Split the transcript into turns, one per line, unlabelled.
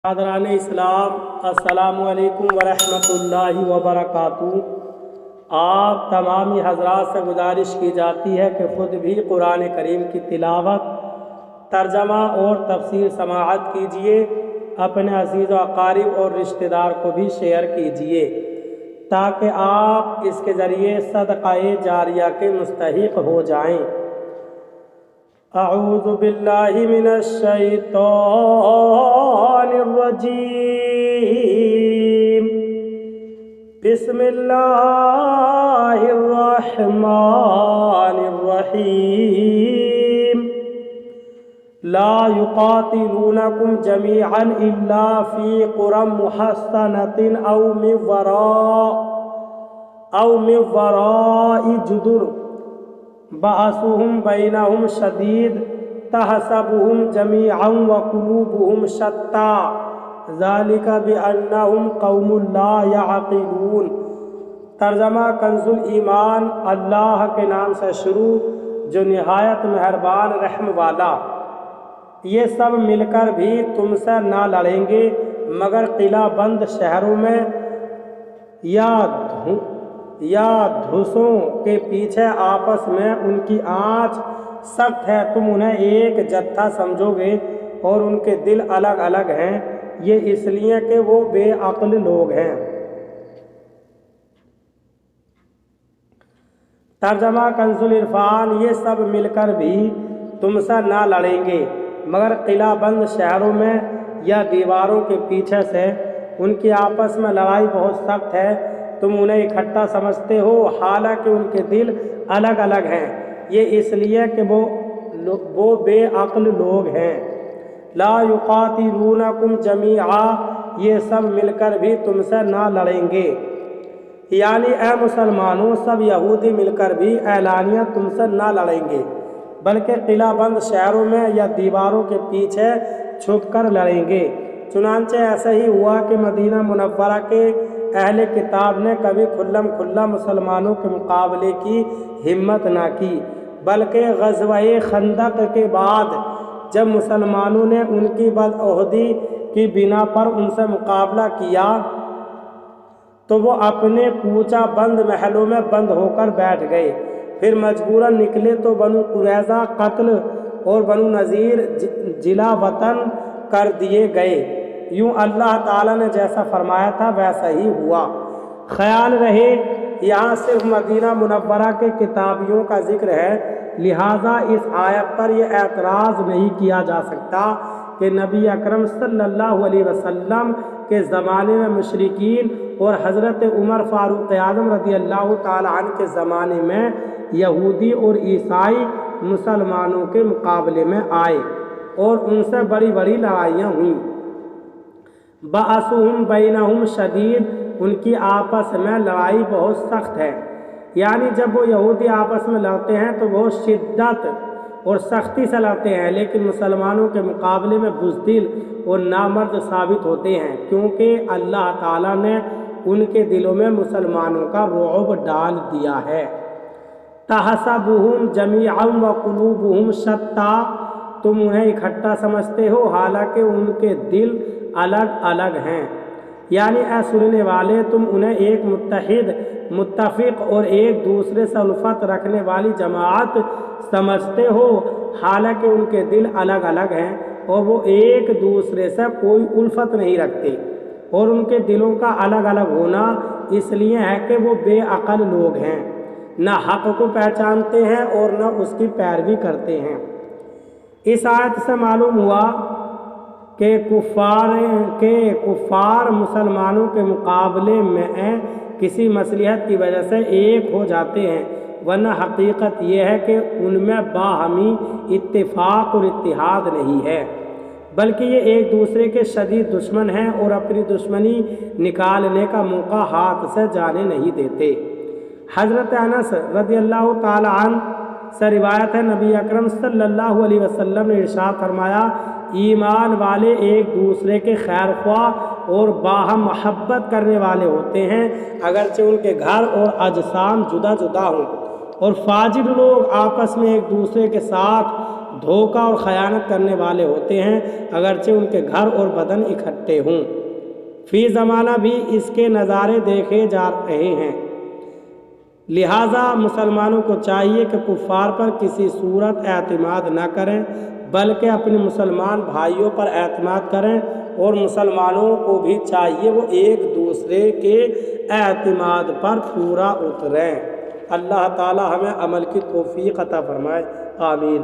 حضران اسلام السلام علیکم ورحمۃ اللہ وبرکاتہ۔ آپ تمامی حضرات سے گزارش کی جاتی ہے کہ خود بھی قرآن کریم کی تلاوت، ترجمہ اور تفسیر سماعت کیجیے، اپنے عزیز و اقارب اور رشتہ دار کو بھی شیئر کیجیے تاکہ آپ اس کے ذریعے صدقہ جاریہ کے مستحق ہو جائیں۔ اعوذ باللہ من الشیطان الرجیم، بسم اللہ الرحمن الرحیم۔ لا یقاتلونکم جمیعا الا فی قری محصنۃ او من وراء جدر بأسهم بینہم شدید تحسبهم جمیعا وقلوبهم شتیٰ ذالک بأنہم قوم لا یعقلون۔ ترجمہ کنز الایمان۔ اللہ کے نام سے شروع جو نہایت مہربان رحم والا۔ یہ سب مل کر بھی تم سے نہ لڑیں گے مگر قلعہ بند شہروں میں یا دھسوں کے پیچھے آپس میں ان کی آنچ سخت ہے، تم انہیں ایک جتھا سمجھو گے اور ان کے دل الگ الگ ہیں، یہ اس لیے کہ وہ بے عقل لوگ ہیں۔ ترجمہ کنز العرفان۔ یہ سب مل کر بھی تم سے نہ لڑیں گے مگر قلعہ بند شہروں میں یا دیواروں کے پیچھے سے ان کی آپس میں لڑائی بہت سخت ہے، تم انہیں اکٹھا سمجھتے ہو حالانکہ ان کے دل الگ الگ ہیں، یہ اس لیے کہ وہ بے عقل لوگ ہیں۔ لا یقاتلونکم جمیعا، یہ سب مل کر بھی تم سے نہ لڑیں گے، یعنی اے مسلمانوں سب یہودی مل کر بھی اعلانیہ تم سے نہ لڑیں گے بلکہ قلعہ بند شہروں میں یا دیواروں کے پیچھے چھپ کر لڑیں گے۔ چنانچہ ایسا ہی ہوا کہ مدینہ منورہ کے اہل کتاب نے کبھی کھلم کھلا مسلمانوں کے مقابلے کی ہمت نہ کی، بلکہ غزوہ خندق کے بعد جب مسلمانوں نے ان کی بدعہدی کی بنا پر ان سے مقابلہ کیا تو وہ اپنے کوچہ بند محلوں میں بند ہو کر بیٹھ گئے، پھر مجبوراً نکلے تو بنو قریظہ قتل اور بنو نذیر جلا وطن کر دیے گئے۔ یوں اللہ تعالیٰ نے جیسا فرمایا تھا ویسا ہی ہوا۔ خیال رہے یہاں صرف مدینہ منورہ کے کتابیوں کا ذکر ہے، لہٰذا اس آیت پر یہ اعتراض نہیں کیا جا سکتا کہ نبی اکرم صلی اللہ علیہ وسلم کے زمانے میں مشرکین اور حضرت عمر فاروق اعظم رضی اللہ تعالیٰ عنہ کے زمانے میں یہودی اور عیسائی مسلمانوں کے مقابلے میں آئے اور ان سے بڑی بڑی لڑائیاں ہوئیں۔ بأسهم بینہم شدید، ان کی آپس میں لڑائی بہت سخت ہے، یعنی جب وہ یہودی آپس میں لڑتے ہیں تو بہت شدت اور سختی سے لڑتے ہیں، لیکن مسلمانوں کے مقابلے میں بزدل اور نامرد ثابت ہوتے ہیں کیونکہ اللہ تعالیٰ نے ان کے دلوں میں مسلمانوں کا رعب ڈال دیا ہے۔ تحسبهم جمیعا وقلوبهم شتیٰ، تم انہیں اکٹھا سمجھتے ہو حالانکہ ان کے دل الگ الگ ہیں، یعنی اے سننے والے تم انہیں ایک متحد، متفق اور ایک دوسرے سے الفت رکھنے والی جماعت سمجھتے ہو حالانکہ ان کے دل الگ الگ ہیں اور وہ ایک دوسرے سے کوئی الفت نہیں رکھتے، اور ان کے دلوں کا الگ الگ ہونا اس لیے ہے کہ وہ بے عقل لوگ ہیں، نہ حق کو پہچانتے ہیں اور نہ اس کی پیروی کرتے ہیں۔ اس آیت سے معلوم ہوا کہ کفار مسلمانوں کے مقابلے میں کسی مصلحت کی وجہ سے ایک ہو جاتے ہیں، ورنہ حقیقت یہ ہے کہ ان میں باہمی اتفاق اور اتحاد نہیں ہے، بلکہ یہ ایک دوسرے کے شدید دشمن ہیں اور اپنی دشمنی نکالنے کا موقع ہاتھ سے جانے نہیں دیتے۔ حضرت انس رضی اللہ تعالی عنہ سے روایت ہے، نبی اکرم صلی اللہ علیہ وسلم نے ارشاد فرمایا، ایمان والے ایک دوسرے کے خیر خواہ اور باہم محبت کرنے والے ہوتے ہیں اگرچہ ان کے گھر اور اجسام جدا جدا ہوں، اور فاجر لوگ آپس میں ایک دوسرے کے ساتھ دھوکہ اور خیانت کرنے والے ہوتے ہیں، اگرچہ ان کے گھر اور بدن اکٹھے ہوں۔ فی زمانہ بھی اس کے نظارے دیکھے جا رہے ہیں، لہٰذا مسلمانوں کو چاہیے کہ کفار پر کسی صورت اعتماد نہ کریں، بلکہ اپنے مسلمان بھائیوں پر اعتماد کریں، اور مسلمانوں کو بھی چاہیے وہ ایک دوسرے کے اعتماد پر پورا اتریں۔ اللہ تعالی ہمیں عمل کی توفیق عطا فرمائے، آمین۔